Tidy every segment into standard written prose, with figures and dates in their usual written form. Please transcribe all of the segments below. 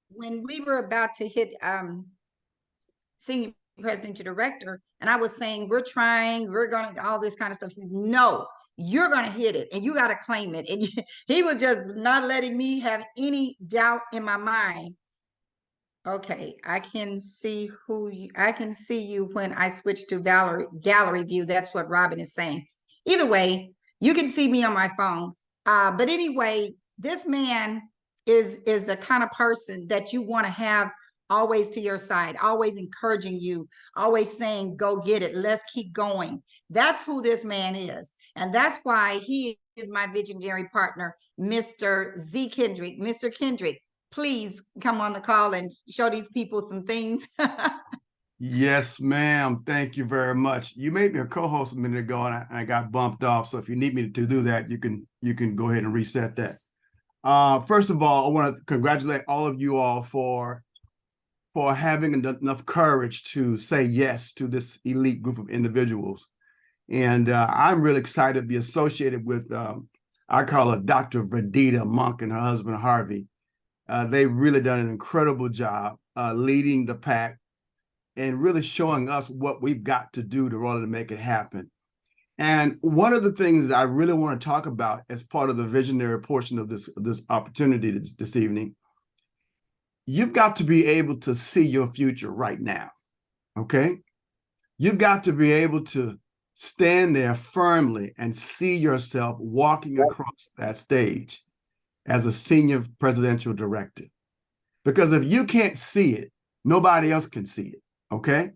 When we were about to hit senior president to director, and I was saying, we're trying, we're going to all this kind of stuff. She says, no, you're going to hit it and you got to claim it. And he was just not letting me have any doubt in my mind. Okay, I can see I can see you when I switch to gallery view. That's what Robin is saying. Either way, you can see me on my phone. But anyway, this man is the kind of person that you want to have always to your side, always encouraging you, always saying, go get it, let's keep going. That's who this man is. And that's why he is my visionary partner, Mr. Z Kendrick. Mr. Kendrick, please come on the call and show these people some things. Yes, ma'am. Thank you very much. You made me a co-host a minute ago, and I got bumped off. So if you need me to do that, you can go ahead and reset that. First of all, I want to congratulate all of you all for having enough courage to say yes to this elite group of individuals. And I'm really excited to be associated with, I call her Dr. Verdita Monk and her husband, Harvey. They've really done an incredible job leading the pack and really showing us what we've got to do in order to make it happen. And one of the things I really want to talk about as part of the visionary portion of this opportunity this evening, you've got to be able to see your future right now, okay? You've got to be able to stand there firmly and see yourself walking across that stage as a senior presidential director. Because if you can't see it, nobody else can see it, okay?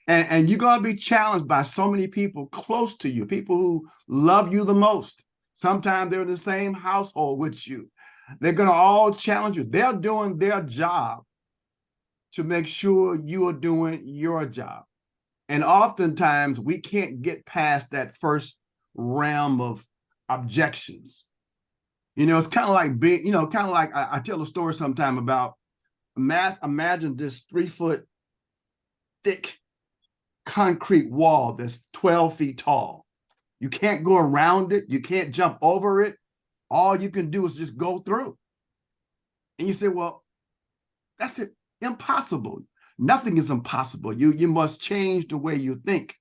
And you're going to be challenged by so many people close to you, people who love you the most. Sometimes they're in the same household with you. They're going to all challenge you. They're doing their job to make sure you are doing your job. And oftentimes we can't get past that first realm of objections. You know, it's kind of like being, you know, kind of like I tell a story sometime about imagine this 3-foot thick concrete wall that's 12 feet tall. You can't go around it. You can't jump over it. All you can do is just go through. And you say, well, that's it. Impossible. Nothing is impossible. You must change the way you think.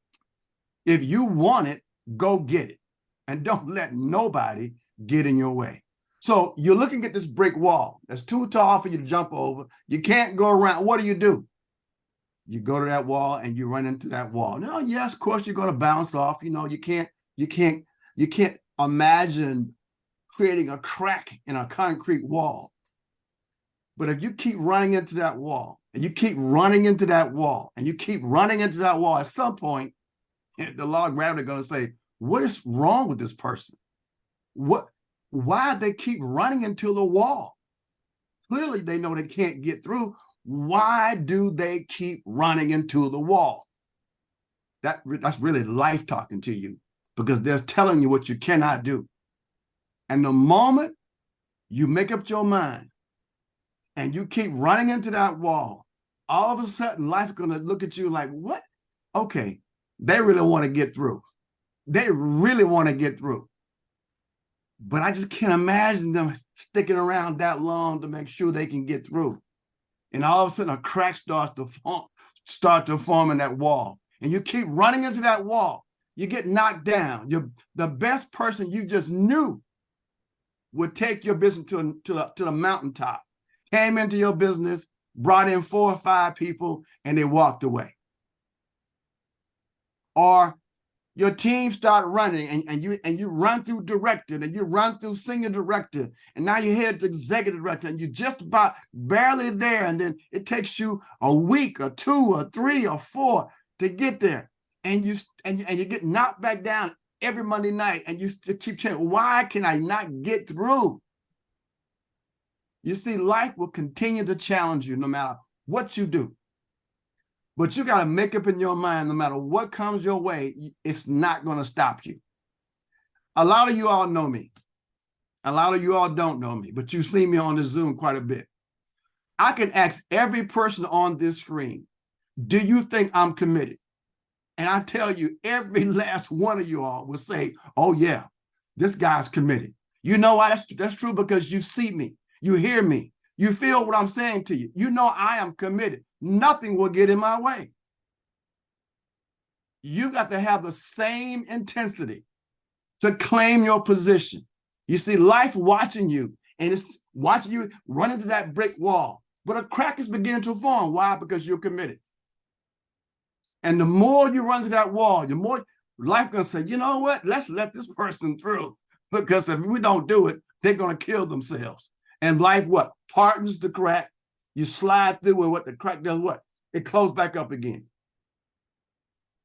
If you want it, go get it. And don't let nobody get in your way. So you're looking at this brick wall that's too tall for you to jump over. You can't go around. What do? You go to that wall and you run into that wall. Now, yes, of course, you're going to bounce off. You know, you can't imagine creating a crack in a concrete wall. But if you keep running into that wall and you keep running into that wall and you keep running into that wall, at some point, the law of gravity is going to say, what is wrong with this person? Why they keep running into the wall? Clearly, they know they can't get through. Why do they keep running into the wall? That's really life talking to you, because they're telling you what you cannot do. And the moment you make up your mind and you keep running into that wall, all of a sudden life is going to look at you like, what? Okay, they really want to get through. They really want to get through. But I just can't imagine them sticking around that long to make sure they can get through. And all of a sudden a crack starts to form in that wall. And you keep running into that wall. You get knocked down. The best person you just knew would take your business to the mountaintop, came into your business, brought in 4 or 5 people, and they walked away. Or your team start running and you run through director and you run through senior director, and now you head to executive director and you're just about barely there, and then it takes you a week or 2 or 3 or 4 to get there, and you get knocked back down every Monday night, and you still keep saying, why can I not get through? You see, life will continue to challenge you no matter what you do. But you got to make up in your mind, no matter what comes your way, it's not going to stop you. A lot of you all know me. A lot of you all don't know me, but you see me on the Zoom quite a bit. I can ask every person on this screen, do you think I'm committed? And I tell you, every last one of you all will say, oh yeah, this guy's committed. You know why that's true? Because you see me. You hear me. You feel what I'm saying to you. You know I am committed. Nothing will get in my way. You got to have the same intensity to claim your position. You see life watching you, and it's watching you run into that brick wall. But a crack is beginning to form. Why? Because you're committed. And the more you run to that wall, the more life gonna say, you know what? Let's let this person through. Because if we don't do it, they're gonna kill themselves. And life what? Hardens the crack. You slide through, and what the crack does what? It closes back up again.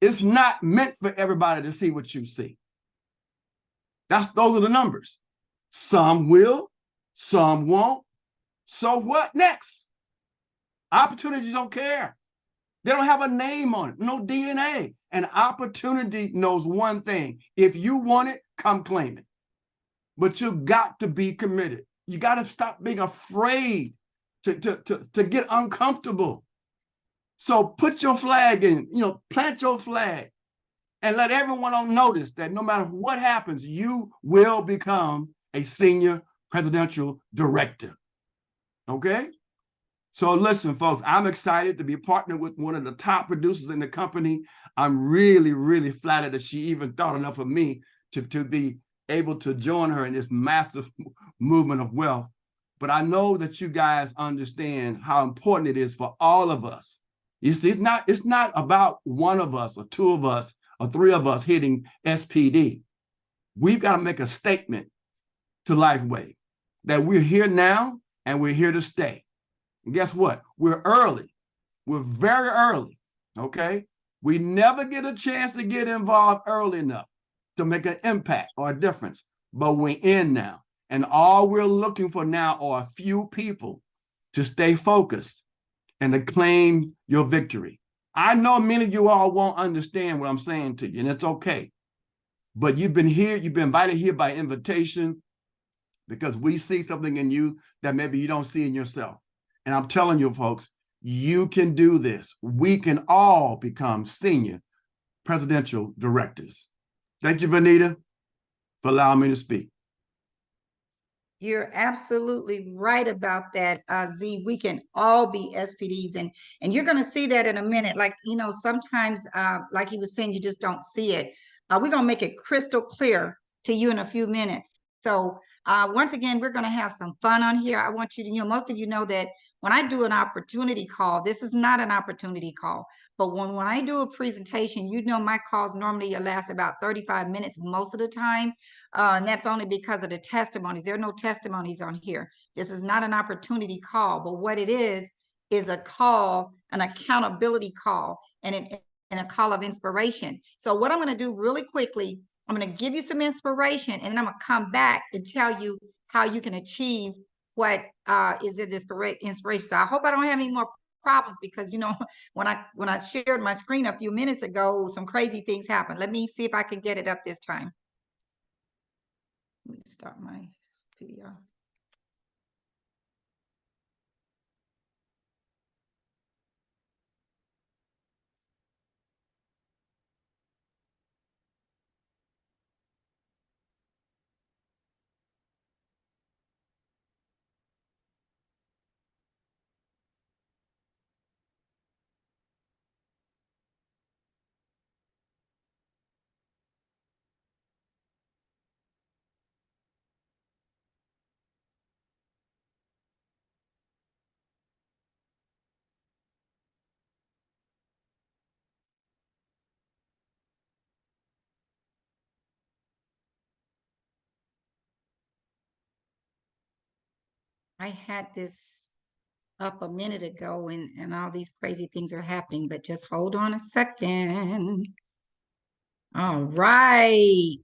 It's not meant for everybody to see what you see. Those are the numbers. Some will, some won't. So what next? Opportunities don't care. They don't have a name on it, no DNA. An opportunity knows one thing. If you want it, come claim it. But you got to be committed. You got to stop being afraid to get uncomfortable. So put your flag in, plant your flag and let everyone on notice that no matter what happens, you will become a senior presidential director. Okay? So listen, folks, I'm excited to be partnered with one of the top producers in the company. I'm really, really flattered that she even thought enough of me to be able to join her in this massive movement of wealth. But I know that you guys understand how important it is for all of us. You see, it's not about one of us or two of us or three of us hitting SPD. We've got to make a statement to Lifeway that we're here now and we're here to stay. And guess what? We're early. We're very early, okay? We never get a chance to get involved early enough to make an impact or a difference, but we're in now. And all we're looking for now are a few people to stay focused and to claim your victory. I know many of you all won't understand what I'm saying to you, and it's okay. But you've been invited here by invitation because we see something in you that maybe you don't see in yourself. And I'm telling you, folks, you can do this. We can all become senior presidential directors. Thank you, Vanita, for allowing me to speak. You're absolutely right about that, Z. We can all be SPDs, and you're going to see that in a minute. Like, sometimes, like he was saying, you just don't see it. We're going to make it crystal clear to you in a few minutes. So once again, we're going to have some fun on here. I want you to, most of you know that when I do an opportunity call, this is not an opportunity call. But when I do a presentation, my calls normally last about 35 minutes most of the time. And that's only because of the testimonies. There are no testimonies on here. This is not an opportunity call, but what it is a call, an accountability call, and a call of inspiration. So what I'm going to do really quickly, I'm going to give you some inspiration, and then I'm going to come back and tell you how you can achieve what is in this inspiration. So I hope I don't have any more problems, because when I shared my screen a few minutes ago, some crazy things happened. Let me see if I can get it up this time. Let me start my video. I had this up a minute ago, and all these crazy things are happening, but just hold on a second. All right.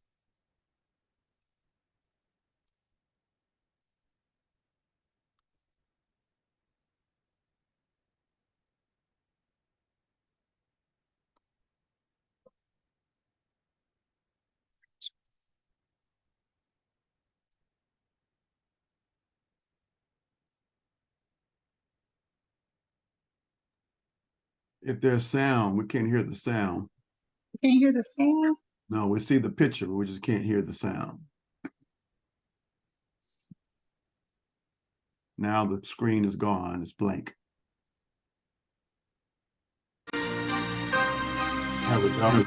If there's sound, we can't hear the sound. Can you hear the sound? No, we see the picture, but we just can't hear the sound. Now the screen is gone, it's blank. There we go.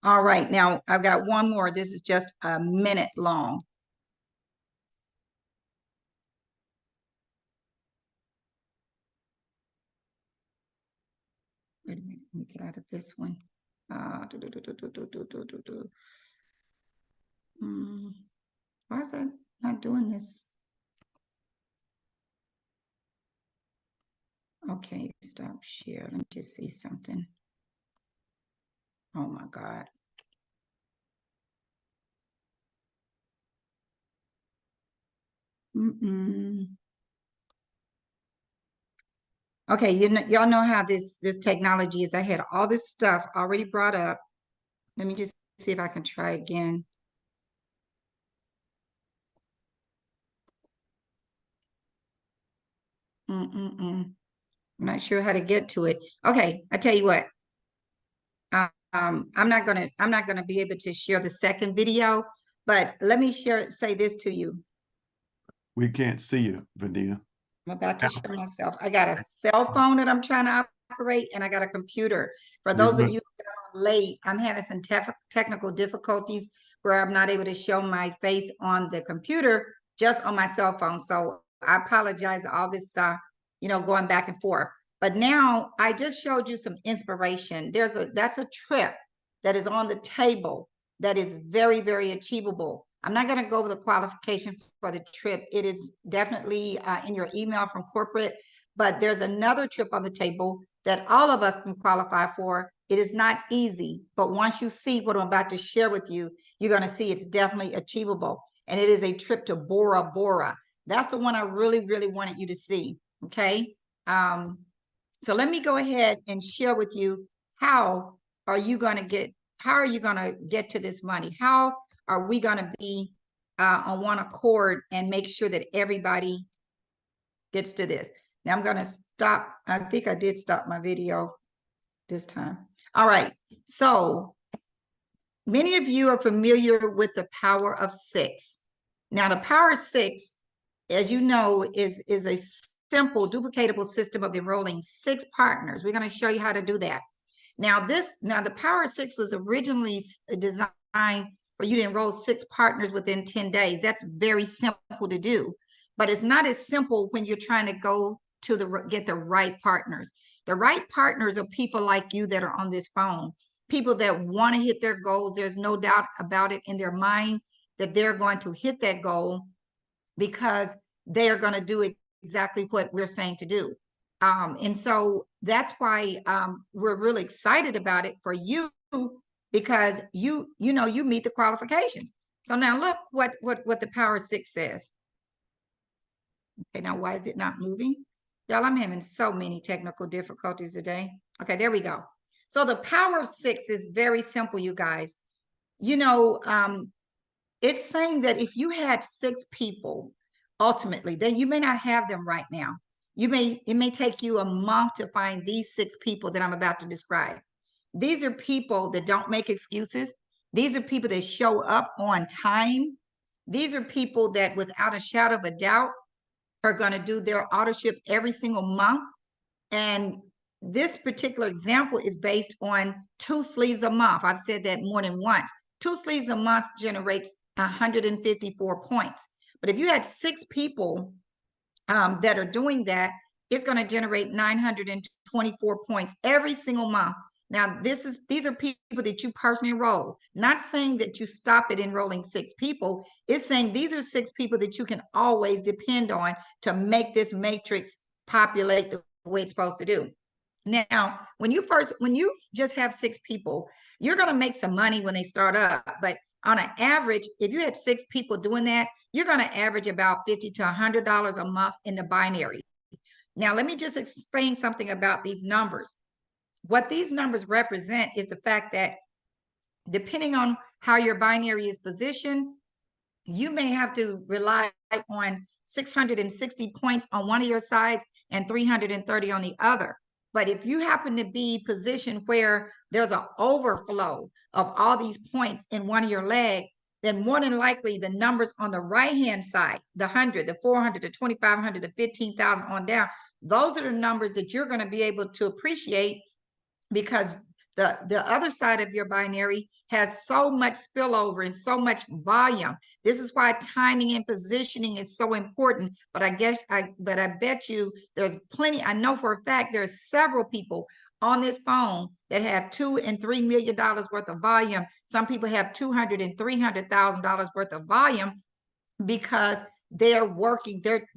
All right, now I've got one more. This is just a minute long. Wait a minute, let me get out of this one. Why is that not doing this? Okay, stop share. Let me just see something. Oh my God. Okay, y'all know how this technology is. I had all this stuff already brought up. Let me just see if I can try again. I'm not sure how to get to it. Okay, I tell you what. I'm not gonna be able to share the second video, but let me say this to you. We can't see you, Vandita. I'm about to show myself. I got a cell phone that I'm trying to operate, and I got a computer. For those of you that are late, I'm having some technical difficulties where I'm not able to show my face on the computer, just on my cell phone. So I apologize, all this, going back and forth. But now I just showed you some inspiration. That's a trip that is on the table that is very, very achievable. I'm not going to go over the qualification for the trip. It is definitely in your email from corporate, but there's another trip on the table that all of us can qualify for. It is not easy, but once you see what I'm about to share with you, you're going to see it's definitely achievable. And it is a trip to Bora Bora. That's the one I really, really wanted you to see. Okay. So let me go ahead and share with you, how are you going to get to this money? How are we going to be on one accord and make sure that everybody gets to this? Now I'm going to stop. I think I did stop my video this time. All right. So many of you are familiar with the power of 6. Now the power of 6, as you know, is a simple duplicatable system of enrolling 6 partners. We're going to show you how to do that. Now the power of 6 was originally designed for you to enroll 6 partners within 10 days. That's very simple to do, but it's not as simple when you're trying to go to get the right partners. The right partners are people like you that are on this phone, people that want to hit their goals. There's no doubt about it in their mind that they're going to hit that goal because they are going to do exactly what we're saying to do. And so that's why we're really excited about it for you, because you meet the qualifications. So now look what the power of 6 says. Okay, now why is it not moving? Y'all, I'm having so many technical difficulties today. Okay, there we go. So the power of 6 is very simple, you guys. It's saying that if you had 6 people, ultimately, then you may not have them right now. It may take you a month to find these 6 people that I'm about to describe. These are people that don't make excuses. These are people that show up on time. These are people that, without a shadow of a doubt, are going to do their autoship every single month. And this particular example is based on 2 sleeves a month. I've said that more than once. 2 sleeves a month generates 154 points. But if you had 6 people that are doing that, it's going to generate 924 points every single month. Now, these are people that you personally enroll. Not saying that you stop at enrolling 6 people. It's saying these are 6 people that you can always depend on to make this matrix populate the way it's supposed to do. Now, when you just have 6 people, you're going to make some money when they start up, but on an average, if you had 6 people doing that, you're going to average about $50 to $100 a month in the binary. Now, let me just explain something about these numbers. What these numbers represent is the fact that depending on how your binary is positioned, you may have to rely on 660 points on one of your sides and 330 on the other. But if you happen to be positioned where there's an overflow of all these points in one of your legs, then more than likely the numbers on the right-hand side, the 100, the 400, the 2,500, the 15,000 on down, those are the numbers that you're going to be able to appreciate, because the other side of your binary has so much spillover and so much volume. This is why timing and positioning is so important. But I bet you there's plenty. I know for a fact there's several people on this phone that have $2 and $3 million worth of volume. Some people have $200,000 and $300,000 worth of volume because they're working. They're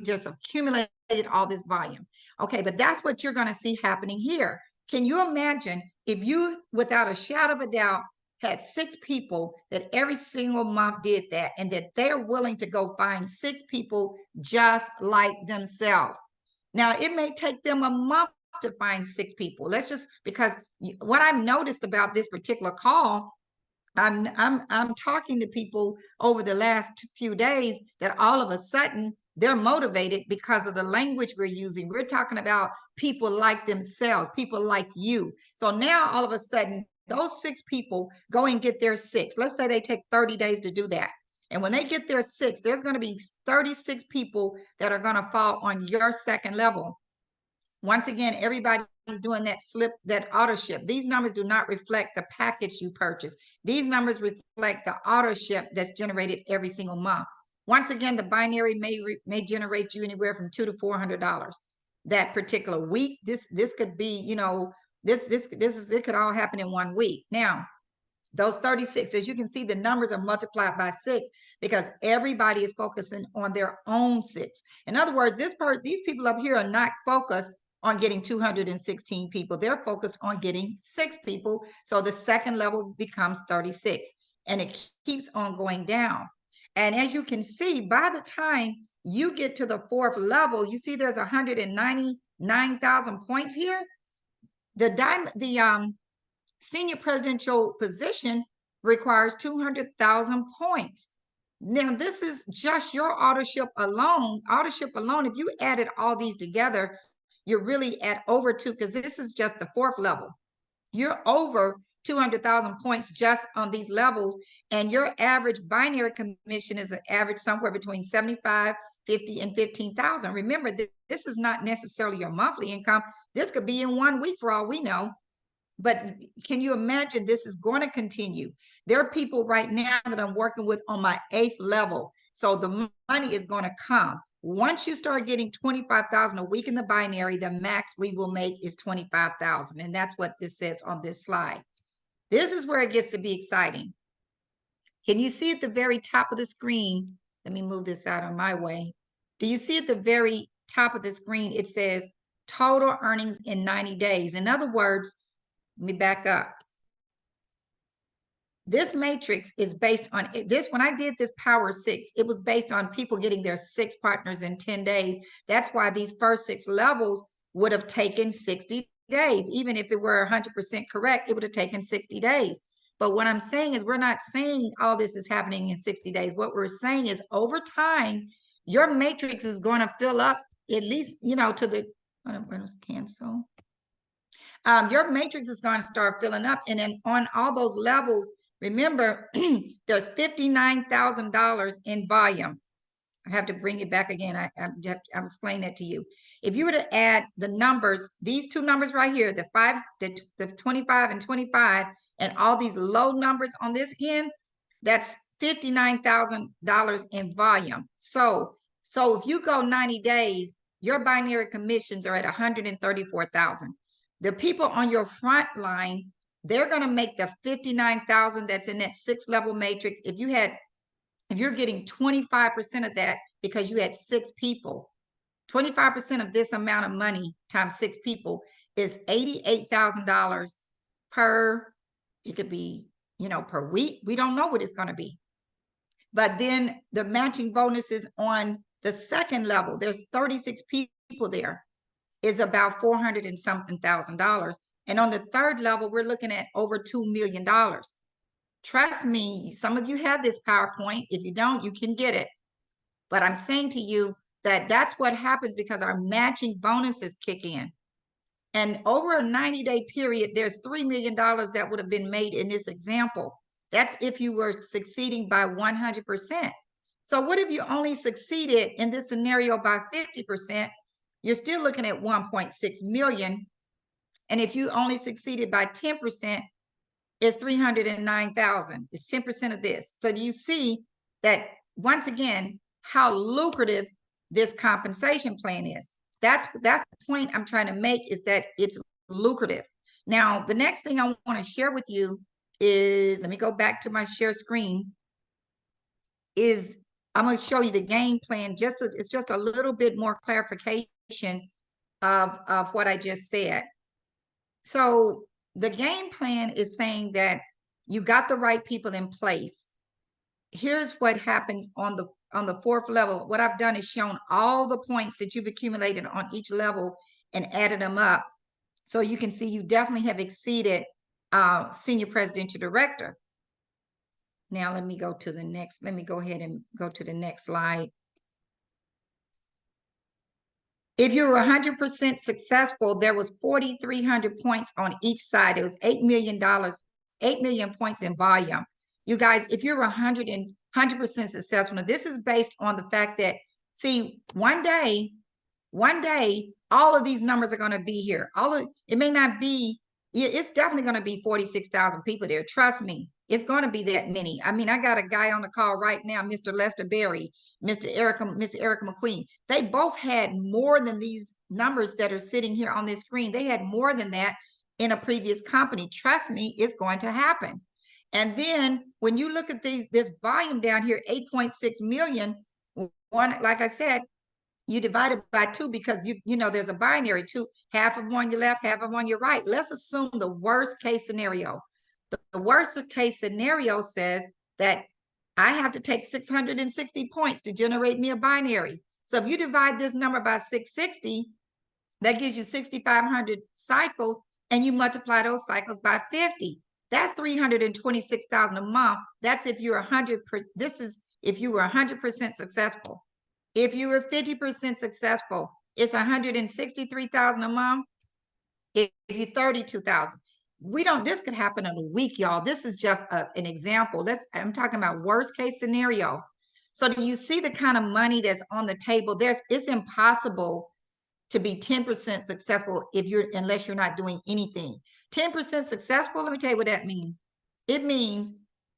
just accumulated all this volume. Okay, but that's what you're going to see happening here. Can you imagine if you, without a shadow of a doubt, had 6 people that every single month did that, and that they're willing to go find 6 people just like themselves? Now, it may take them a month to find 6 people. Let's just, because what I've noticed about this particular call, I'm talking to people over the last few days that all of a sudden they're motivated because of the language we're using. We're talking about people like themselves, people like you. So now all of a sudden, those 6 people go and get their 6. Let's say they take 30 days to do that. And when they get their 6, there's going to be 36 people that are going to fall on your second level. Once again, everybody's doing that that auto ship. These numbers do not reflect the package you purchase. These numbers reflect the auto ship that's generated every single month. Once again, the binary may generate you anywhere from $200 to $400 that particular week. This could be, you know, it could all happen in 1 week. Now, those 36, as you can see, the numbers are multiplied by 6 because everybody is focusing on their own 6. In other words, these people up here are not focused on getting 216 people. They're focused on getting 6 people. So the second level becomes 36, and it keeps on going down. And as you can see, by the time you get to the 4th level, you see there's 199,000 points here. The senior presidential position requires 200,000 points. Now, this is just your auto ship alone. Auto ship alone, if you added all these together, you're really at over 2, because this is just the 4th level. You're over 200,000 points just on these levels, and your average binary commission is an average somewhere between 75, 50, and 15,000. Remember, this is not necessarily your monthly income. This could be in 1 week for all we know. But can you imagine this is going to continue? There are people right now that I'm working with on my 8th level. So the money is going to come. Once you start getting 25,000 a week in the binary, the max we will make is 25,000. And that's what this says on this slide. This is where it gets to be exciting. Can you see at the very top of the screen? Let me move this out of my way. Do you see at the very top of the screen, it says total earnings in 90 days. In other words, let me back up. This matrix is based on this. When I did this Power 6, it was based on people getting their 6 partners in 10 days. That's why these first 6 levels would have taken 60 days. Even if it were 100% correct, it would have taken 60 days. But what I'm saying is, we're not saying all this is happening in 60 days. What we're saying is, over time, your matrix is going to fill up, at least, you know, to the, cancel. Your matrix is going to start filling up. And then on all those levels, remember, there's $59,000 in volume. I have to bring it back again. I'm explaining that to you. If you were to add the numbers, these 2 numbers right here, the 25 and 25, and all these low numbers on this end, that's $59,000 in volume. So if you go 90 days, your binary commissions are at 134,000. The people on your front line, they're going to make the 59,000 that's in that 6 level matrix. If you're getting 25% of that because you had 6 people, 25% of this amount of money times 6 people is $88,000 per, it could be, per week. We don't know what it's going to be. But then the matching bonuses on the second level, there's 36 people there, is about 400 and something thousand. And on the third level, we're looking at over $2 million. Trust me, some of you have this PowerPoint. If you don't, you can get it. But I'm saying to you that that's what happens because our matching bonuses kick in. And over a 90-day period, there's $3 million that would have been made in this example. That's if you were succeeding by 100%. So what if you only succeeded in this scenario by 50%? You're still looking at 1.6 million. And if you only succeeded by 10%, it's 309,000. It's 10% of this. So do you see that, once again, how lucrative this compensation plan is? That's the point I'm trying to make, is that it's lucrative. Now, the next thing I want to share with you is, let me go back to my share screen, is I'm going to show you the game plan. It's just a little bit more clarification of what I just said. So the game plan is saying that you got the right people in place. Here's what happens on the fourth level. What I've done is shown all the points that you've accumulated on each level and added them up. So you can see you definitely have exceeded senior presidential director. Now let me go to the next. Let me go ahead and go to the next slide. If you were 100% successful, there was 4,300 points on each side. It was $8 million, 8 million points in volume. You guys, if you're 100% successful, now this is based on the fact that, see, one day, all of these numbers are going to be here. It may not be, it's definitely going to be 46,000 people there. Trust me, it's going to be that many. I mean, I got a guy on the call right now, Mr. Lester Berry, Miss Erica McQueen. They both had more than these numbers that are sitting here on this screen. They had more than that in a previous company. Trust me, it's going to happen. And then when you look at this volume down here, 8.6 million, one, like I said, you divide it by 2 because you know there's a binary, 2, half of one your left, half of one your right. Let's assume the worst case scenario. The worst case scenario says that I have to take 660 points to generate me a binary. So if you divide this number by 660, that gives you 6,500 cycles, and you multiply those cycles by 50. That's 326,000 a month. That's if you're 100%. This is if you were 100% successful. If you were 50% successful, it's 163,000 a month. If you 32,000. This could happen in a week, y'all. This is just an example. I'm talking about worst case scenario. So do you see the kind of money that's on the table? It's impossible to be 10% successful unless you're not doing anything. 10% successful, let me tell you what that means. It means,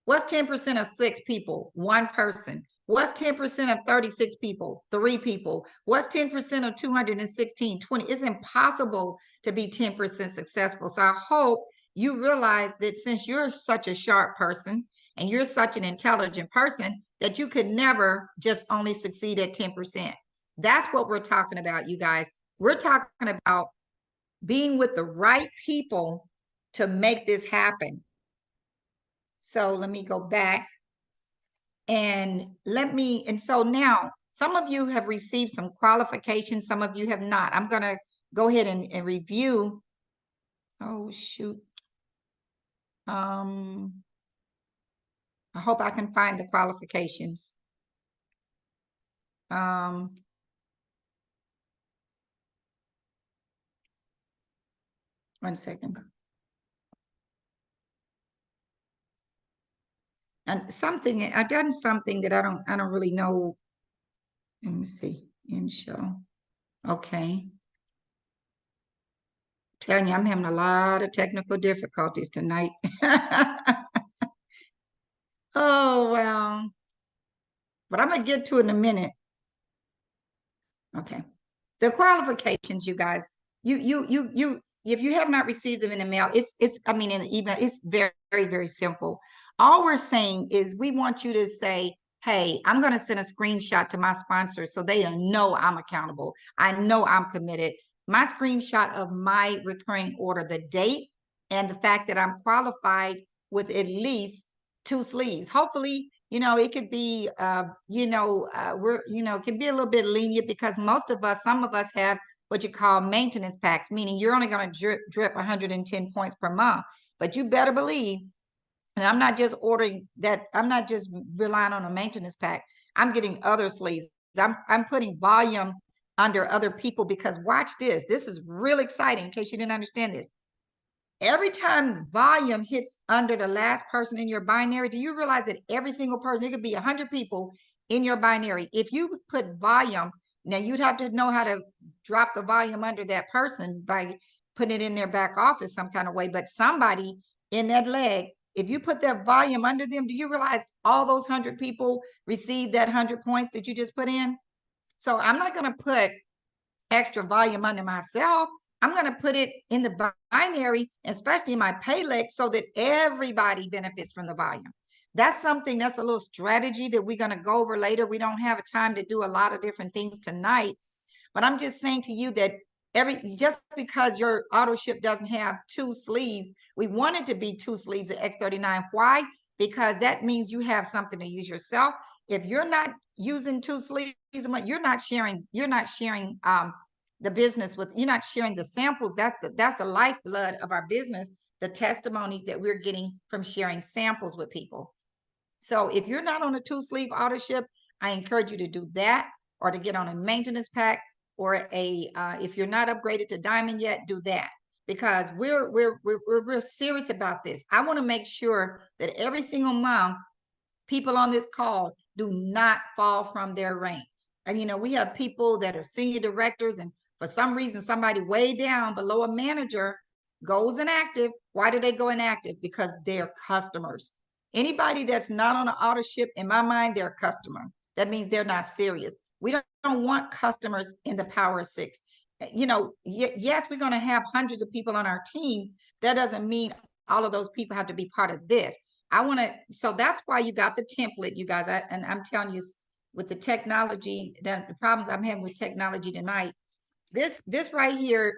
what's 10% of 6 people? 1 person. What's 10% of 36 people? 3 people. What's 10% of 216? 20. It's impossible to be 10% successful. So I hope you realize that since you're such a sharp person and you're such an intelligent person, that you could never just only succeed at 10%. That's what we're talking about, you guys. We're talking about being with the right people to make this happen. So let me go back. And so now some of you have received some qualifications, some of you have not. I'm going to go ahead and review. Oh, shoot. I hope I can find the qualifications. 1 second. And I've done something that I don't really know. Let me see. In show. Okay. Telling you, I'm having a lot of technical difficulties tonight. Oh, well. But I'm going to get to it in a minute. Okay. The qualifications, you guys, if you have not received them in the mail, in the email, it's very, very, very simple. All we're saying is we want you to say, hey, I'm going to send a screenshot to my sponsor so they know I'm accountable. I know I'm committed. My screenshot of my recurring order, the date, and the fact that I'm qualified with at least 2 sleeves. Hopefully, you know, it could be, it can be a little bit lenient because some of us have what you call maintenance packs, meaning you're only going to drip 110 points per month. But you better believe, and I'm not just ordering that, I'm not just relying on a maintenance pack. I'm getting other sleeves. I'm putting volume under other people because watch this. This is real exciting in case you didn't understand this. Every time volume hits under the last person in your binary, do you realize that every single person, it could be 100 people in your binary. If you put volume, now you'd have to know how to drop the volume under that person by putting it in their back office some kind of way. But somebody in that leg, if you put that volume under them, do you realize all those 100 people receive that 100 points that you just put in? So I'm not going to put extra volume under myself. I'm going to put it in the binary, especially in my PayLex, so that everybody benefits from the volume. That's a little strategy that we're going to go over later. We don't have time to do a lot of different things tonight, but I'm just saying to you that just because your auto ship doesn't have 2 sleeves, we want it to be 2 sleeves of X39. Why? Because that means you have something to use yourself. If you're not using 2 sleeves, you're not sharing the business with, you're not sharing the samples. That's the lifeblood of our business, the testimonies that we're getting from sharing samples with people. So if you're not on a 2 sleeve auto ship, I encourage you to do that, or to get on a maintenance pack, or if you're not upgraded to diamond yet, do that, because we're serious about this. I want to make sure that every single month people on this call do not fall from their rank. And we have people that are senior directors, and for some reason somebody way down below a manager goes inactive. Why do they go inactive? Because they're customers. Anybody that's not on an auto ship, in my mind, they're a customer. That means they're not serious. We don't want customers in the Power of 6. Yes, we're going to have hundreds of people on our team. That doesn't mean all of those people have to be part of this. So that's why you got the template, you guys. And I'm telling you, with the technology, the problems I'm having with technology tonight, this right here,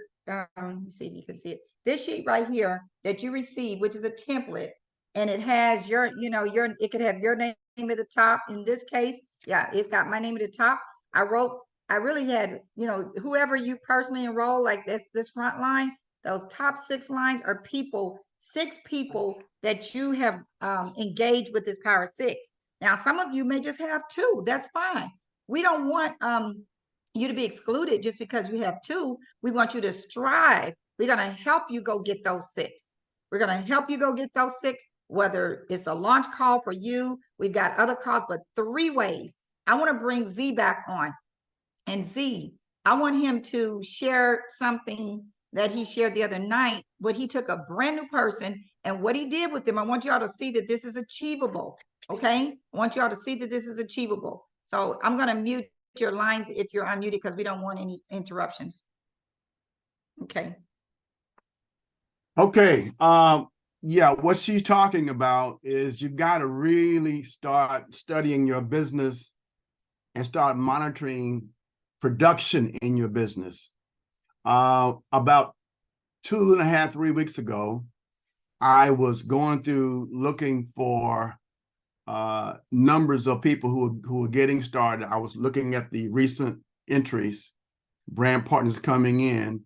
see if you can see it. This sheet right here that you receive, which is a template, and it has it could have your name at the top. In this case, yeah, it's got my name at the top. I really had, whoever you personally enroll, like this front line, those top 6 lines are 6 people that you have engaged with this Power 6. Now, some of you may just have 2. That's fine. We don't want you to be excluded just because you have 2. We want you to strive. We're going to help you go get those 6. We're going to help you go get those 6, whether it's a launch call for you. We've got other calls, but 3 ways. I want to bring Z back on. And Z, I want him to share something that he shared the other night, but he took a brand new person and what he did with them. I want y'all to see that this is achievable. Okay. I want y'all to see that this is achievable. So I'm going to mute your lines if you're unmuted, because we don't want any interruptions. Okay. Okay. Yeah, what she's talking about is you've got to really start studying your business and start monitoring production in your business. About 2.5, 3 weeks ago, I was going through looking for numbers of people who were getting started. I was looking at the recent entries, brand partners coming in,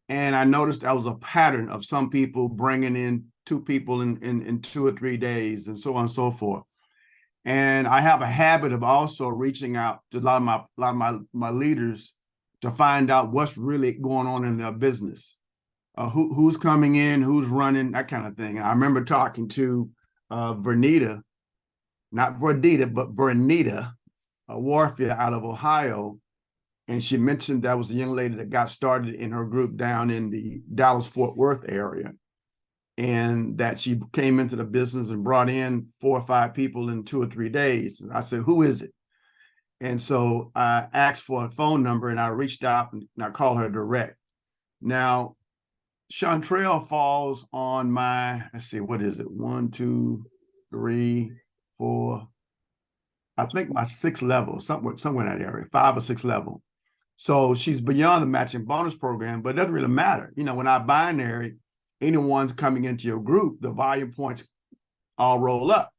and I noticed that was a pattern of some people bringing in 2 people in 2 or 3 days, and so on and so forth. And I have a habit of also reaching out to a lot of my leaders to find out what's really going on in their business, who's coming in, who's running, that kind of thing. And I remember talking to Vernita, not Verdita, but Vernita Warfield out of Ohio. And she mentioned that was a young lady that got started in her group down in the Dallas-Fort Worth area, and that she came into the business and brought in 4 or 5 people in 2 or 3 days. And I said, who is it? And so I asked for a phone number, and I reached out and I called her direct. Now, Chantrell falls on my, let's see, what is it? 1, 2, 3, 4, I think my 6th level, somewhere in that area, 5 or 6 level. So she's beyond the matching bonus program, but it doesn't really matter. When I binary, anyone's coming into your group, the volume points all roll up.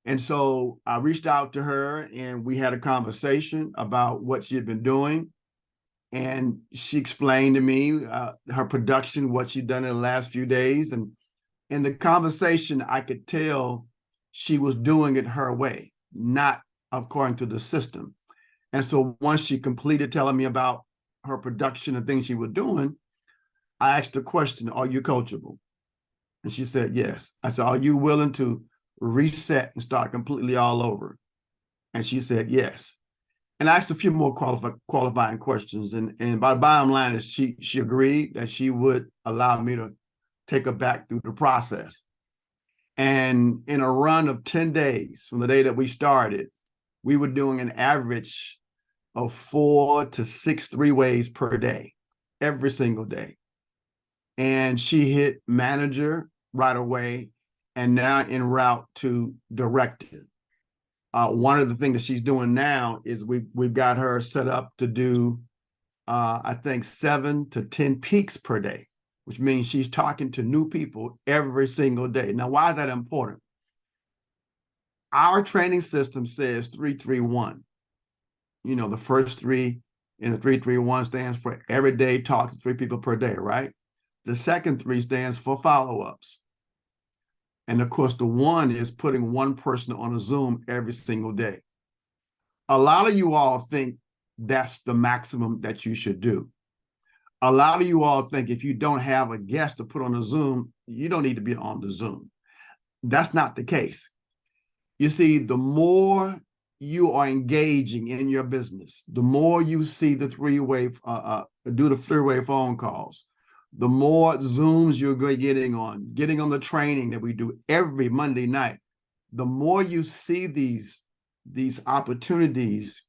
And so I reached out to her and we had a conversation about what she had been doing. And she explained to me her production, what she'd done in the last few days. And in the conversation, I could tell she was doing it her way, not according to the system. And so once she completed telling me about her production and things she was doing, I asked the question, are you coachable? And she said, yes. I said, are you willing to reset and start completely all over? And she said, yes. And I asked a few more qualifying questions. And by the bottom line is she agreed that she would allow me to take her back through the process. And in a run of 10 days from the day that we started, we were doing an average of 4 to 6 three-ways per day, every single day. And she hit manager right away and now en route to director. One of the things that she's doing now is we've got her set up to do, I think, 7 to 10 peaks per day, which means she's talking to new people every single day. Now, why is that important? Our training system says 3-3-1. You know, the first 3 in the 3-3-1 stands for every day, talk to 3 people per day, right? The second 3 stands for follow-ups. And of course, the 1 is putting 1 person on a Zoom every single day. A lot of you all think that's the maximum that you should do. A lot of you all think if you don't have a guest to put on a Zoom, you don't need to be on the Zoom. That's not the case. You see, the more you are engaging in your business, the more you see the three-way phone calls, the more Zooms you're getting on the training that we do every Monday night, the more you see these opportunities,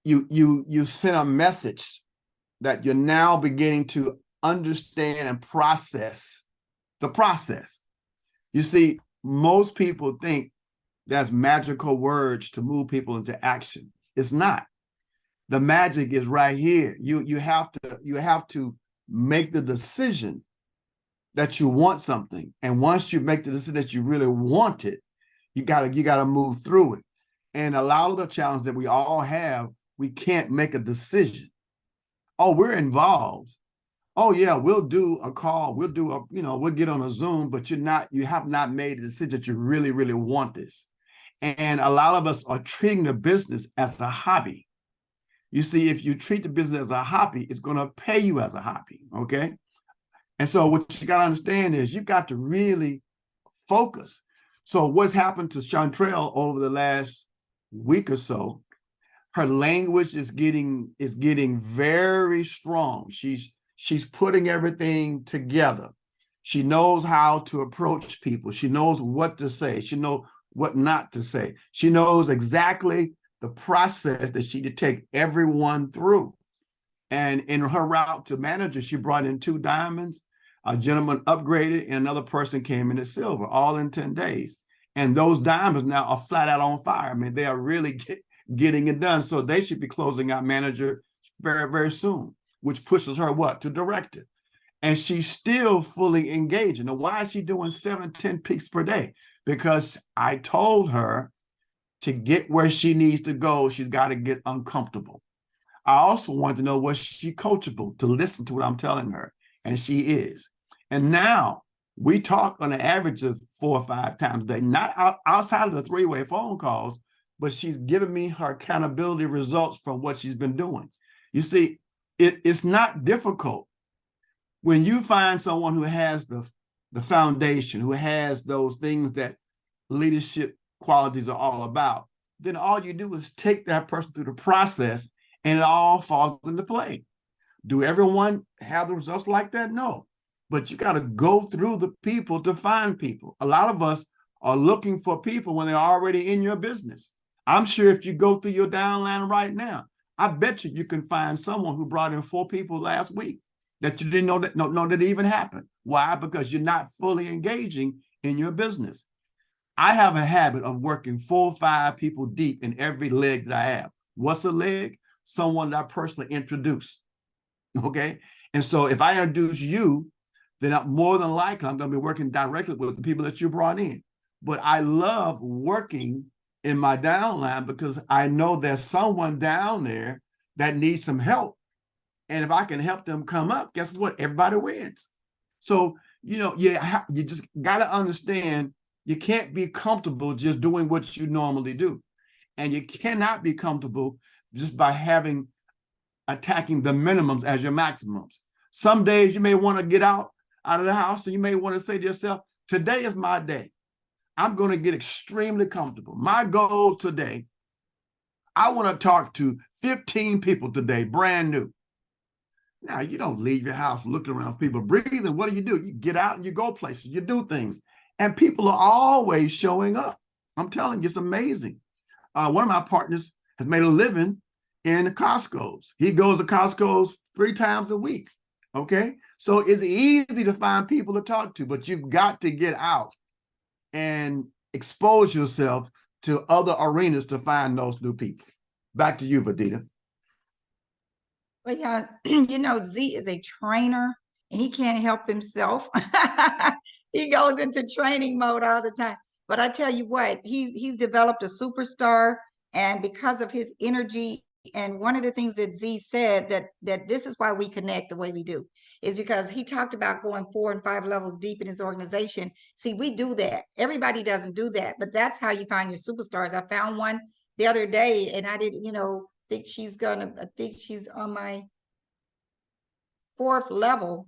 you send a message that you're now beginning to understand and process the process. You see, most people think that's magical words to move people into action. It's not. The magic is right here. You have to make the decision that you want something. And once you make the decision that you really want it, you gotta move through it. And a lot of the challenge that we all have, we can't make a decision. Oh, we're involved. Oh yeah, we'll do a call. We'll get on a Zoom, but you have not made a decision that you really, really want this. And a lot of us are treating the business as a hobby. You see, if you treat the business as a hobby, it's going to pay you as a hobby, okay? And so what you got to understand is you've got to really focus. So what's happened to Chantrell over the last week or so, her language is getting very strong. She's putting everything together. She knows how to approach people. She knows what to say. She knows what not to say. She knows exactly the process that she could take everyone through. And in her route to manager, she brought in 2 diamonds, a gentleman upgraded, and another person came in at silver, all in 10 days. And those diamonds now are flat out on fire. I mean, they are really getting it done. So they should be closing out manager very, very soon, which pushes her what? To director. And she's still fully engaged. Now, why is she doing 7, 10 peaks per day? Because I told her to get where she needs to go, she's got to get uncomfortable. I also want to know, was she coachable to listen to what I'm telling her? And she is. And now we talk on an average of 4 or 5 times a day, not outside of the 3-way phone calls, but she's giving me her accountability results from what she's been doing. You see, it's not difficult. When you find someone who has the foundation, who has those things that leadership qualities are all about, then all you do is take that person through the process and it all falls into play. Do everyone have the results like that? No, but you got to go through the people to find people. A lot of us are looking for people when they're already in your business. I'm sure if you go through your downline right now, I bet you can find someone who brought in 4 people last week that you didn't know that even happened. Why? Because you're not fully engaging in your business. I have a habit of working 4 or 5 people deep in every leg that I have. What's a leg? Someone that I personally introduce. Okay. And so if I introduce you, then more than likely I'm going to be working directly with the people that you brought in. but I love working in my downline because I know there's someone down there that needs some help. And if I can help them come up, guess what? Everybody wins. So, you know, you just got to understand you can't be comfortable just doing what you normally do. And you cannot be comfortable just by attacking the minimums as your maximums. Some days you may want to get out of the house, and you may want to say to yourself, today is my day. I'm going to get extremely comfortable. My goal today, I want to talk to 15 people today, brand new. Now, you don't leave your house looking around people breathing. What do? You get out and you go places, you do things, and people are always showing up. I'm telling you, it's amazing. One of my partners has made a living in Costco's. He goes to Costco's 3 times a week. Okay. So it's easy to find people to talk to, but you've got to get out and expose yourself to other arenas to find those new people. Back to you, Vidita. Well, yeah, you know, Z is a trainer and he can't help himself. He goes into training mode all the time. But I tell you what, he's developed a superstar, and because of his energy, and one of the things that Z said that this is why we connect the way we do, is because he talked about going 4 and 5 levels deep in his organization. See, we do that. Everybody doesn't do that, but that's how you find your superstars. I found one the other day, and I didn't, I think she's on my 4th level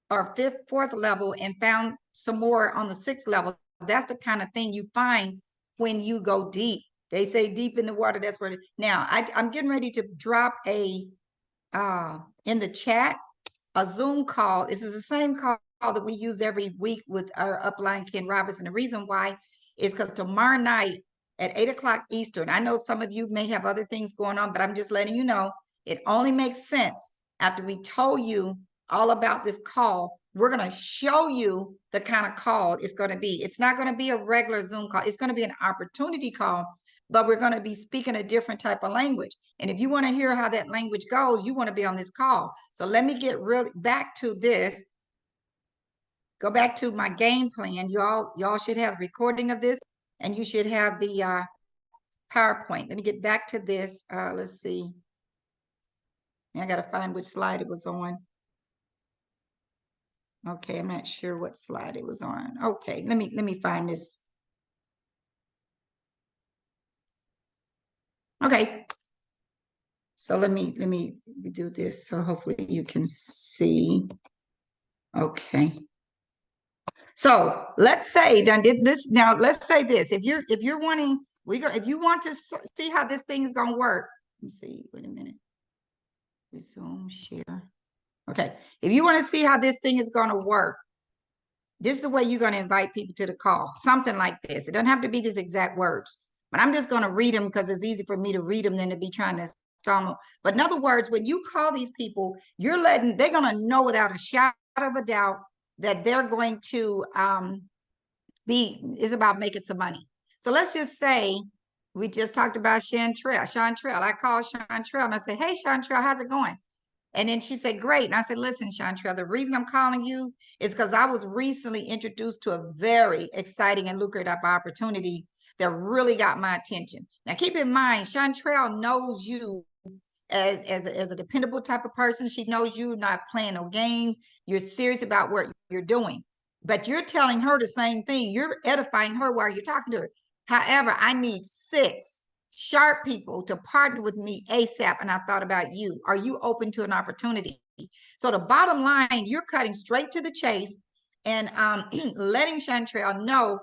or 4th level, and found some more on the 6th level. That's the kind of thing you find when you go deep. They say deep in the water, that's where now I'm getting ready to drop in the chat a Zoom call. This is the same call that we use every week with our upline Ken Robinson. The reason why is because tomorrow night at 8 o'clock Eastern, I know some of you may have other things going on, but I'm just letting you know it only makes sense after we told you all about this call. We're going to show you the kind of call it's going to be. It's not going to be a regular Zoom call. It's going to be an opportunity call, but we're going to be speaking a different type of language. And if you want to hear how that language goes, you want to be on this call. So let me get really back to this. Go back to my game plan. Y'all should have a recording of this, and you should have the PowerPoint. Let me get back to this. Let's see. I got to find which slide it was on. Okay, I'm not sure what slide it was on. Okay, let me find this. Okay. So let me do this so hopefully you can see. Okay. So let's say done did this now. Let's say this. If you're wanting, if you want to see how this thing is gonna work. Let me see. Wait a minute. Resume share. Okay. If you want to see how this thing is gonna work, this is the way you're gonna invite people to the call. Something like this. It doesn't have to be these exact words, but I'm just gonna read them because it's easy for me to read them than to be trying to stumble. But in other words, when you call these people, they're gonna know without a shadow of a doubt that they're going to is about making some money. So let's just say we just talked about Chantrell. I called Chantrell and I said, hey, Chantrell, how's it going? And then she said, great. And I said, listen, Chantrell, the reason I'm calling you is because I was recently introduced to a very exciting and lucrative opportunity that really got my attention. Now, keep in mind, Chantrell knows you as a dependable type of person. She knows you're not playing no games. You're serious about what you're doing. But you're telling her the same thing. You're edifying her while you're talking to her. However, I need 6 sharp people to partner with me ASAP. And I thought about you. Are you open to an opportunity? So the bottom line, you're cutting straight to the chase and letting Chantrell know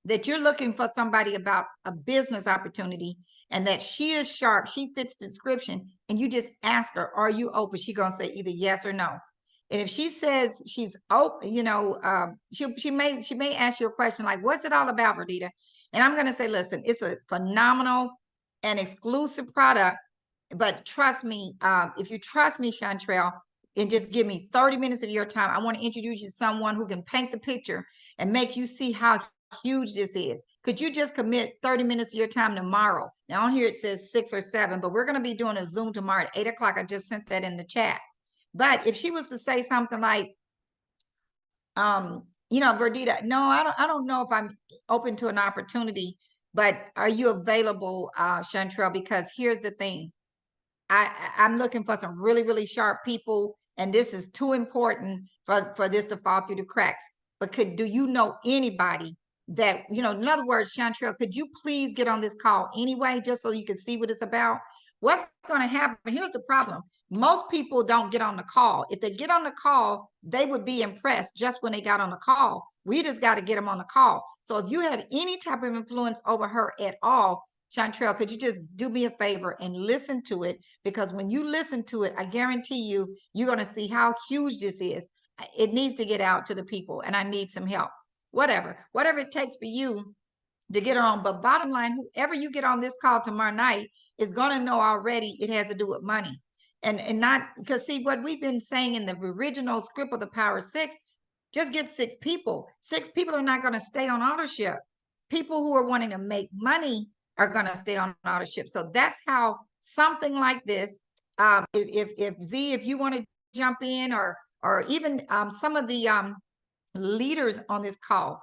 that you're looking for somebody about a business opportunity and that she is sharp, she fits the description, and you just ask her, are you open? She's going to say either yes or no. And if she says she's open, she may ask you a question like, what's it all about, Verdita? And I'm going to say, listen, it's a phenomenal and exclusive product, but trust me, if you trust me, Chantrell, and just give me 30 minutes of your time, I want to introduce you to someone who can paint the picture and make you see how huge this is. Could you just commit 30 minutes of your time tomorrow? Now on here it says 6 or 7, but we're going to be doing a Zoom tomorrow at 8 o'clock. I just sent that in the chat. But if she was to say something like, Verdita, no, I don't know if I'm open to an opportunity, but are you available, Chantrell? Because here's the thing. I'm looking for some really, really sharp people, and this is too important for this to fall through the cracks. But do you know anybody that, in other words, Chantrell, could you please get on this call anyway, just so you can see what it's about? What's going to happen? Here's the problem. Most people don't get on the call. If they get on the call, they would be impressed just when they got on the call. We just got to get them on the call. So if you have any type of influence over her at all, Chantrell, could you just do me a favor and listen to it? Because when you listen to it, I guarantee you, you're going to see how huge this is. It needs to get out to the people, and I need some help. Whatever it takes for you to get her on. But bottom line, whoever you get on this call tomorrow night is going to know already it has to do with money. And not because, see, what we've been saying in the original script of the Power Six, just get 6 people. 6 people are not going to stay on authorship. People who are wanting to make money are going to stay on authorship. So that's how something like this, if Z, if you want to jump in, or even some of the leaders on this call,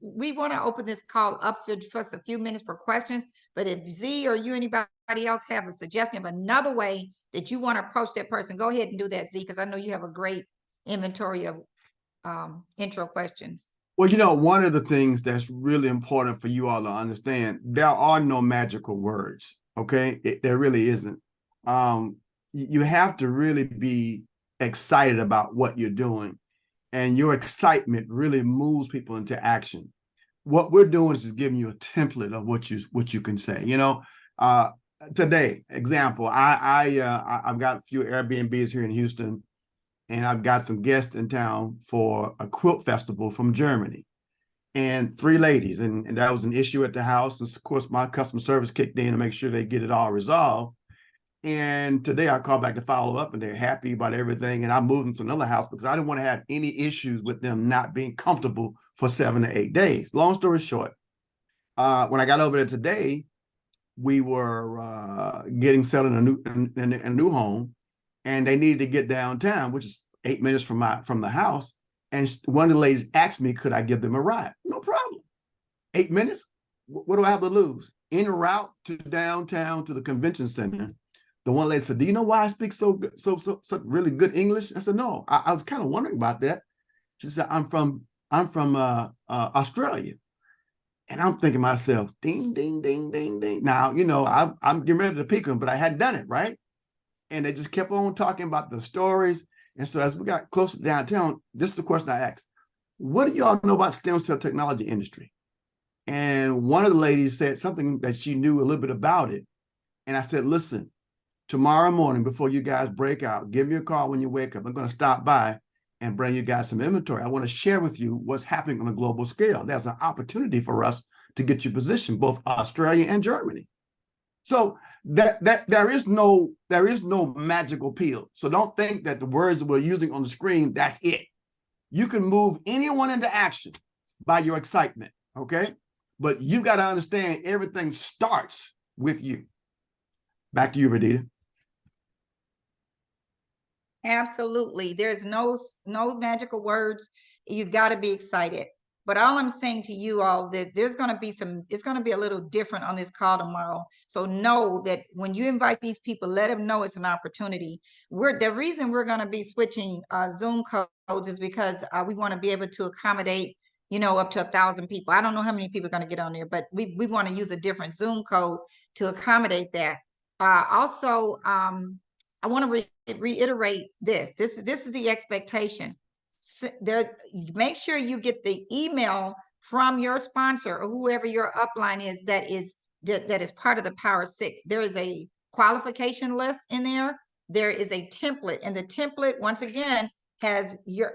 we want to open this call up for just a few minutes for questions. But if Z or you, anybody else, have a suggestion of another way that you want to approach that person, go ahead and do that, Z, because I know you have a great inventory of intro questions. Well, one of the things that's really important for you all to understand, there are no magical words, okay? There really isn't. You have to really be excited about what you're doing, and your excitement really moves people into action. What we're doing is giving you a template of what you can say. Today, example, I've got a few Airbnbs here in Houston, and I've got some guests in town for a quilt festival from Germany, and 3 ladies, and that was an issue at the house. And of course, my customer service kicked in to make sure they get it all resolved. And today I called back to follow up, and they're happy about everything. And I moved them to another house because I didn't want to have any issues with them not being comfortable for 7 to 8 days. Long story short, when I got over there today, we were getting settled in a new home, and they needed to get downtown, which is 8 minutes from the house. And one of the ladies asked me, could I give them a ride? No problem. 8 minutes? What do I have to lose? En route to downtown to the convention center, the one lady said, do you know why I speak so really good English? I said, no. I was kind of wondering about that. She said, I'm from Australia. And I'm thinking to myself, ding, ding, ding, ding, ding. Now, I'm getting ready to pick them, but I hadn't done it, right? And they just kept on talking about the stories. And so as we got closer to downtown, this is the question I asked. What do y'all know about stem cell technology industry? And one of the ladies said something that she knew a little bit about it. And I said, listen, tomorrow morning before you guys break out, give me a call when you wake up. I'm going to stop by and bring you guys some inventory. I want to share with you what's happening on a global scale. There's an opportunity for us to get you positioned, both Australia and Germany. So that there is no magical pill. So don't think that the words that we're using on the screen, that's it. You can move anyone into action by your excitement, okay? But you got to understand everything starts with you. Back to you, Verdita. Absolutely. There's no magical words. You've got to be excited. But all I'm saying to you all, that there's going to be it's going to be a little different on this call tomorrow. So know that when you invite these people, let them know it's an opportunity. The reason we're going to be switching Zoom codes is because we want to be able to accommodate, up to 1,000 people. I don't know how many people are going to get on there, but we want to use a different Zoom code to accommodate that. Also, I want to reiterate this. This is the expectation. Make sure you get the email from your sponsor or whoever your upline is that is part of the Power Six. There is a qualification list in there. There is a template, and the template, once again, has your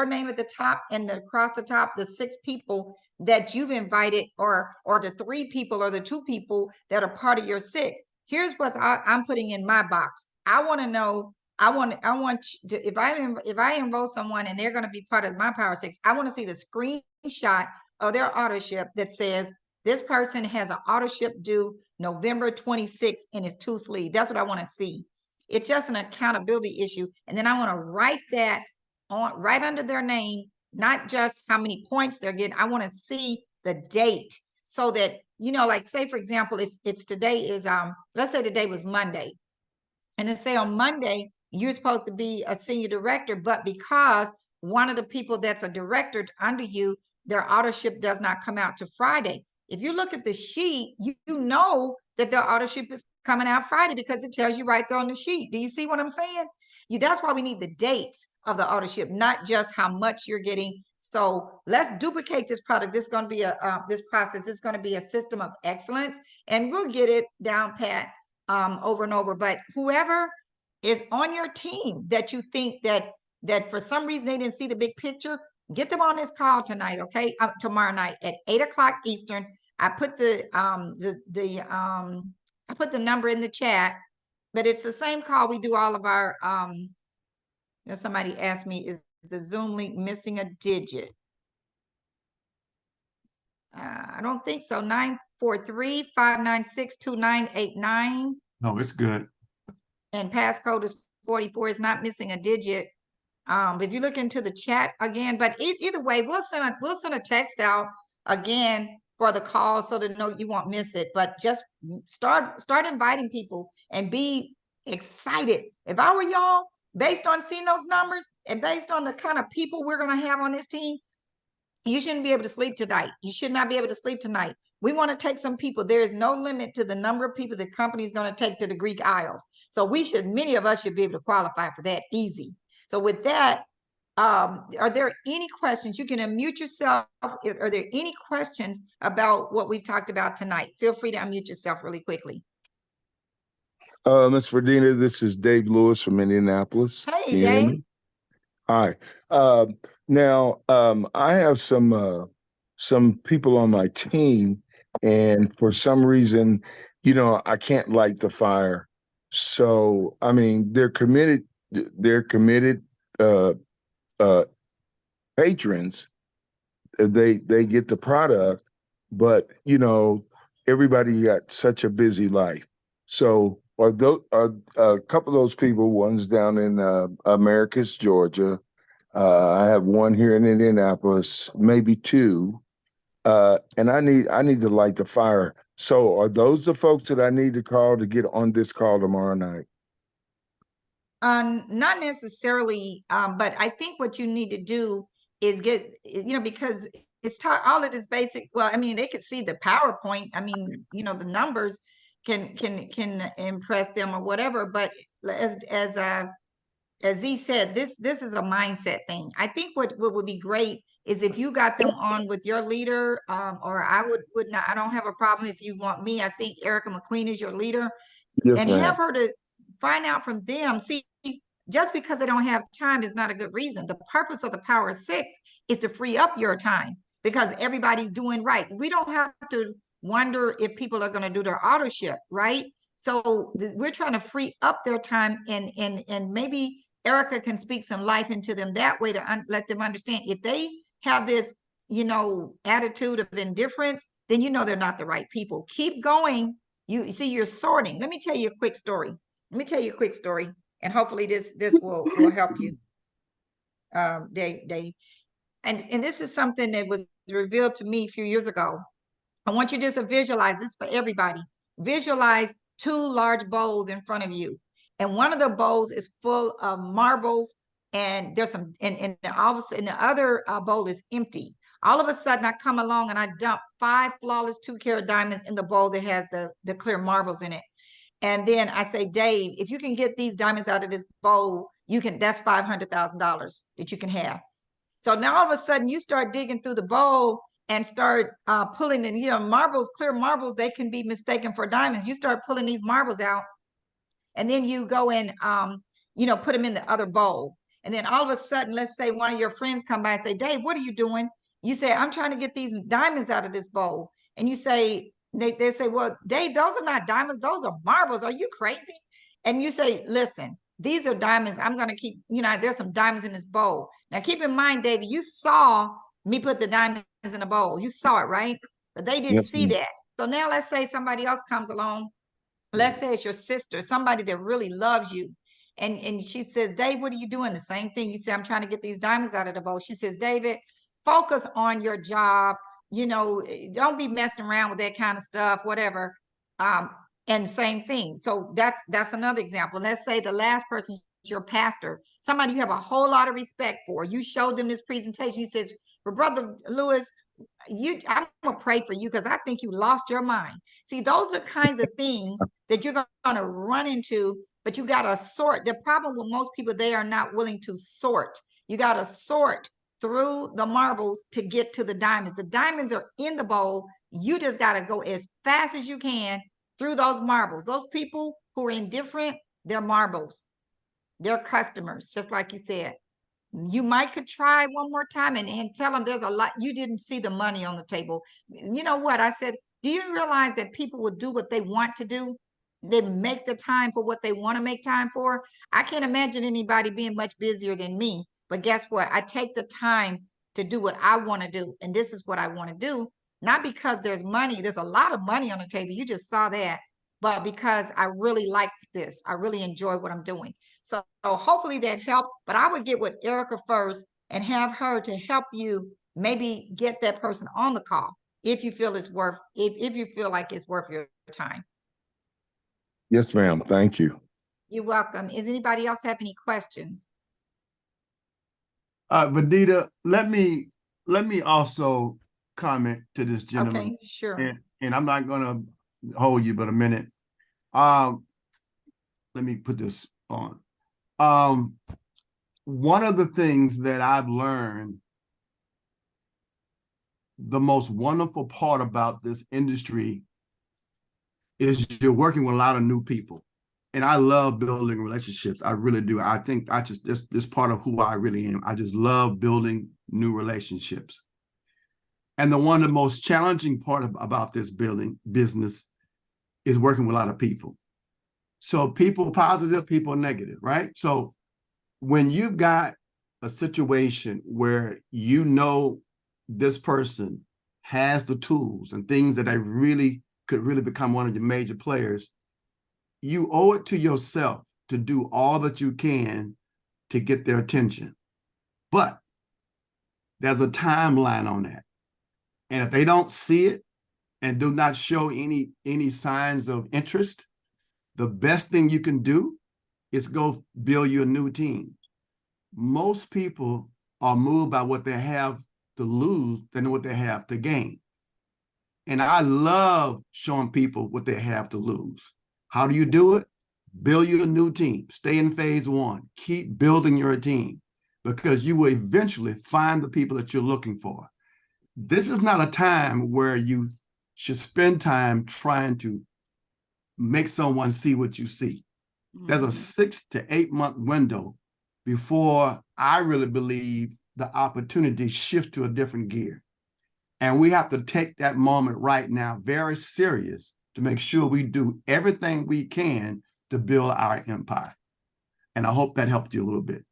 name at the top, and across the top, the 6 people that you've invited, or the 3 people or the 2 people that are part of your 6. Here's what I'm putting in my box. I want to know. I want to, if I enroll someone and they're going to be part of my Power Six, I want to see the screenshot of their authorship that says this person has an authorship due November 26th in his 2 sleeve. That's what I want to see. It's just an accountability issue. And then I want to write that on right under their name, not just how many points they're getting. I want to see the date so that, you know, like say, for example, it's today is, let's say today was Monday. And then say on Monday, you're supposed to be a senior director, but because one of the people that's a director under you, their auto-ship does not come out to Friday. If you look at the sheet, you know that their auto-ship is coming out Friday because it tells you right there on the sheet. Do you see what I'm saying? That's why we need the dates of the auto-ship, not just how much you're getting. So let's duplicate this product. This is going to be this process is going to be a system of excellence, and we'll get it down pat over and over. But whoever is on your team that you think that for some reason they didn't see the big picture, get them on this call tonight, okay? Tomorrow night at 8 o'clock Eastern. I put the I put the number in the chat, but it's the same call we do all of our somebody asked me, is the Zoom link missing a digit? I don't think so. 943-596-2989. No, it's good. And passcode is 44. It's not missing a digit. But if you look into the chat again, but either way, we'll send a text out again for the call so that no, you won't miss it. But just start inviting people and be excited. If I were y'all, based on seeing those numbers and based on the kind of people we're going to have on this team, you shouldn't be able to sleep tonight. You should not be able to sleep tonight. We want to take some people. There is no limit to the number of people the company is going to take to the Greek Isles. So many of us should be able to qualify for that easy. So with that, are there any questions? You can unmute yourself. Are there any questions about what we've talked about tonight? Feel free to unmute yourself really quickly. Ms. Verdina, this is Dave Lewis from Indianapolis. Hey, Dave. Hi. Now, I have some people on my team, and for some reason, I can't light the fire. So, I mean, they're committed patrons. They get the product, but everybody got such a busy life. So are a couple of those people, one's down in Americus, Georgia. I have one here in Indianapolis, maybe two. And I need to light the fire. So are those the folks that I need to call to get on this call tomorrow night? Not necessarily, but I think what you need to do is get, because it's all of this basic. Well, I mean, they could see the PowerPoint. I mean, the numbers can impress them or whatever. But as Z said, this is a mindset thing. I think what would be great is if you got them on with your leader, or I would not. I don't have a problem if you want me. I think Erica McQueen is your leader, Yes, and ma'am. have her to find out from them. See, just because they don't have time is not a good reason. The purpose of the Power of Six is to free up your time because everybody's doing right. We don't have to wonder if people are going to do their auto ship, right? So we're trying to free up their time, and maybe Erica can speak some life into them that way to let them understand if they have this, attitude of indifference, then they're not the right people. Keep going. You see, you're sorting. Let me tell you a quick story. And hopefully this will help you, Dave. And this is something that was revealed to me a few years ago. I want you just to visualize this for everybody. Visualize two large bowls in front of you, and one of the bowls is full of marbles, and there's some, and all of a sudden the other bowl is empty. All of a sudden, I come along and I dump 5 flawless 2-carat diamonds in the bowl that has the clear marbles in it. And then I say, Dave, if you can get these diamonds out of this bowl, that's $500,000 that you can have. So now all of a sudden you start digging through the bowl and start pulling in, marbles, clear marbles, they can be mistaken for diamonds. You start pulling these marbles out, and then you go and, put them in the other bowl. And then all of a sudden, let's say one of your friends come by and say, Dave, what are you doing? You say, I'm trying to get these diamonds out of this bowl. And you say, they say, well, Dave, those are not diamonds. Those are marbles. Are you crazy? And you say, listen, these are diamonds. I'm going to keep, there's some diamonds in this bowl. Now, keep in mind, David, you saw me put the diamonds in a bowl. You saw it, right? But they didn't see that. So now let's say somebody else comes along. Let's say it's your sister, somebody that really loves you. And she says, Dave, what are you doing? The same thing. You say, I'm trying to get these diamonds out of the bowl. She says, David, focus on your job. You know, don't be messing around with that kind of stuff, whatever. And same thing. So that's another example. Let's say the last person, your pastor, somebody you have a whole lot of respect for. You showed them this presentation. He says, well, Brother Lewis, I'm gonna pray for you because I think you lost your mind. See, those are kinds of things that you're gonna run into, but you gotta sort. The problem with most people, they are not willing to sort. You gotta sort through the marbles to get to the diamonds. The diamonds are in the bowl. You just gotta go as fast as you can through those marbles. Those people who are indifferent, they're marbles. They're customers, just like you said. You might could try one more time and tell them there's a lot, you didn't see the money on the table. You know what? I said, do you realize that people will do what they want to do? They make the time for what they want to make time for. I can't imagine anybody being much busier than me. But guess what? I take the time to do what I want to do. And this is what I want to do. Not because there's money. There's a lot of money on the table. You just saw that. But because I really like this. I really enjoy what I'm doing. So hopefully that helps, but I would get with Erica first and have her to help you maybe get that person on the call if you feel it's worth, if you feel like it's worth your time. Yes, ma'am. Thank you. You're welcome. Is anybody else have any questions? Vidita, let me also comment to this gentleman. Okay, sure. And I'm not gonna hold you but a minute. Let me put this on. One of the things that I've learned, the most wonderful part about this industry is you're working with a lot of new people. And I love building relationships. I really do. I think this part of who I really am. I just love building new relationships. And one of the most challenging part about this business is working with a lot of people. So people positive, people negative, right? So when you've got a situation where you know this person has the tools and things that could really become one of your major players, you owe it to yourself to do all that you can to get their attention. But there's a timeline on that. And if they don't see it and do not show any signs of interest, the best thing you can do is go build you a new team. Most people are moved by what they have to lose than what they have to gain. And I love showing people what they have to lose. How do you do it? Build you a new team. Stay in phase one. Keep building your team because you will eventually find the people that you're looking for. This is not a time where you should spend time trying to make someone see what you see. There's a 6 to 8 month window before I really believe the opportunity shifts to a different gear. And we have to take that moment right now very serious to make sure we do everything we can to build our empire. And I hope that helped you a little bit.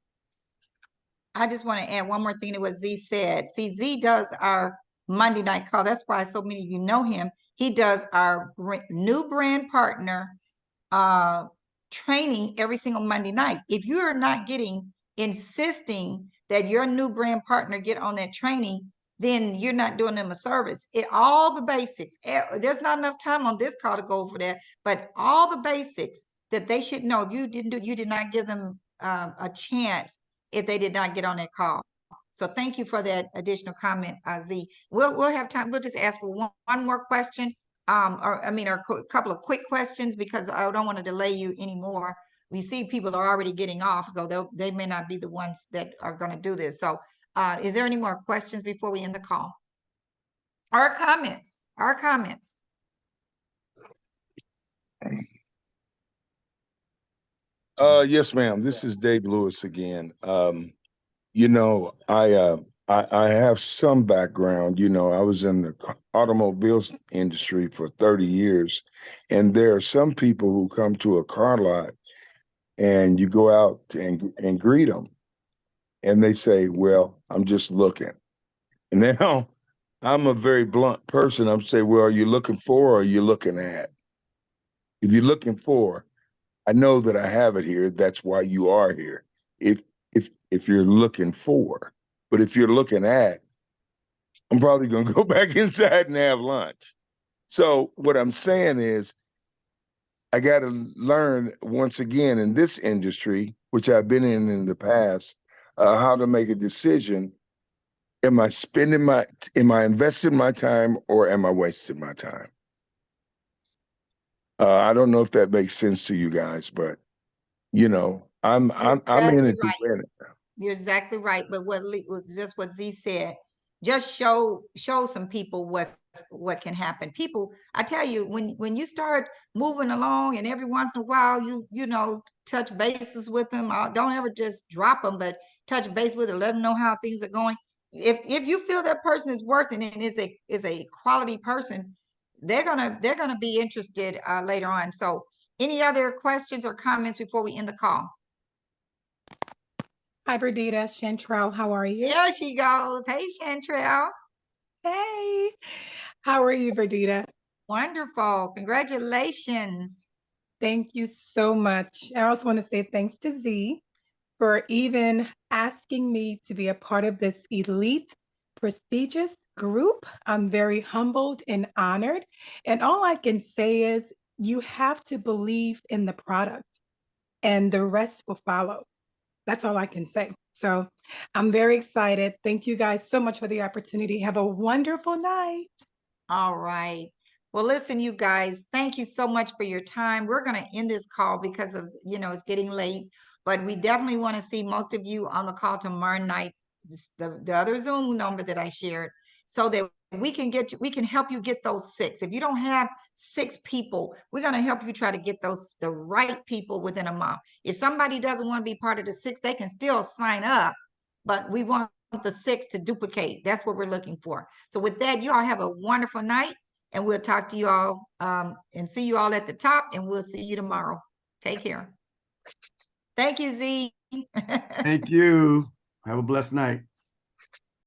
I just want to add one more thing to what Z said. See, Z does our Monday night call. That's why so many of you know him. He does our new brand partner training every single Monday night. If you are not insisting that your new brand partner get on that training, then you're not doing them a service. All the basics, there's not enough time on this call to go over that, but all the basics that they should know. If you did not give them a chance if they did not get on that call. So thank you for that additional comment, Z. We'll have time. We'll just ask for one more question, or a couple of quick questions because I don't want to delay you anymore. We see people are already getting off, so they may not be the ones that are going to do this. So is there any more questions before we end the call? Our comments. Yes, ma'am. This is Dave Lewis again. You know, I have some background. You know, I was in the automobiles industry for 30 years, and there are some people who come to a car lot and you go out and greet them, and they say, "Well, I'm just looking." And now I'm a very blunt person. I'm saying, "Well, are you looking for or are you looking at?" If you're looking for, I know that I have it here. That's why you are here. If you're looking for, but if you're looking at, I'm probably going to go back inside and have lunch. So what I'm saying is, I got to learn once again in this industry, which I've been in the past, how to make a decision. Am I investing my time or am I wasting my time? I don't know if that makes sense to you guys, but you know, I'm in Exactly it to right. win it. You're exactly right. But was just what Z said. Just show some people what can happen. People, I tell you, when you start moving along, and every once in a while you know touch bases with them. Don't ever just drop them, but touch base with them. Let them know how things are going. If you feel that person is worth it and is a quality person, they're gonna be interested later on. So, any other questions or comments before we end the call? Hi, Verdita, Chantrell, how are you? There she goes. Hey, Chantrell. Hey, how are you, Verdita? Wonderful. Congratulations. Thank you so much. I also want to say thanks to Z for even asking me to be a part of this elite, prestigious group. I'm very humbled and honored. And all I can say is you have to believe in the product and the rest will follow. That's all I can say. So I'm very excited. Thank you guys so much for the opportunity. Have a wonderful night. All right. Well, listen, you guys, thank you so much for your time. We're going to end this call because of, it's getting late, but we definitely want to see most of you on the call tomorrow night, the other Zoom number that I shared, so that we can help you get those 6. If you don't have 6 people, we're going to help you try to get the right people within a month. If somebody doesn't want to be part of the 6, they can still sign up, but we want the 6 to duplicate. That's what we're looking for. So with that, you all have a wonderful night, and we'll talk to you all and see you all at the top, and we'll see you tomorrow. Take care. Thank you, Z. Thank you. Have a blessed night.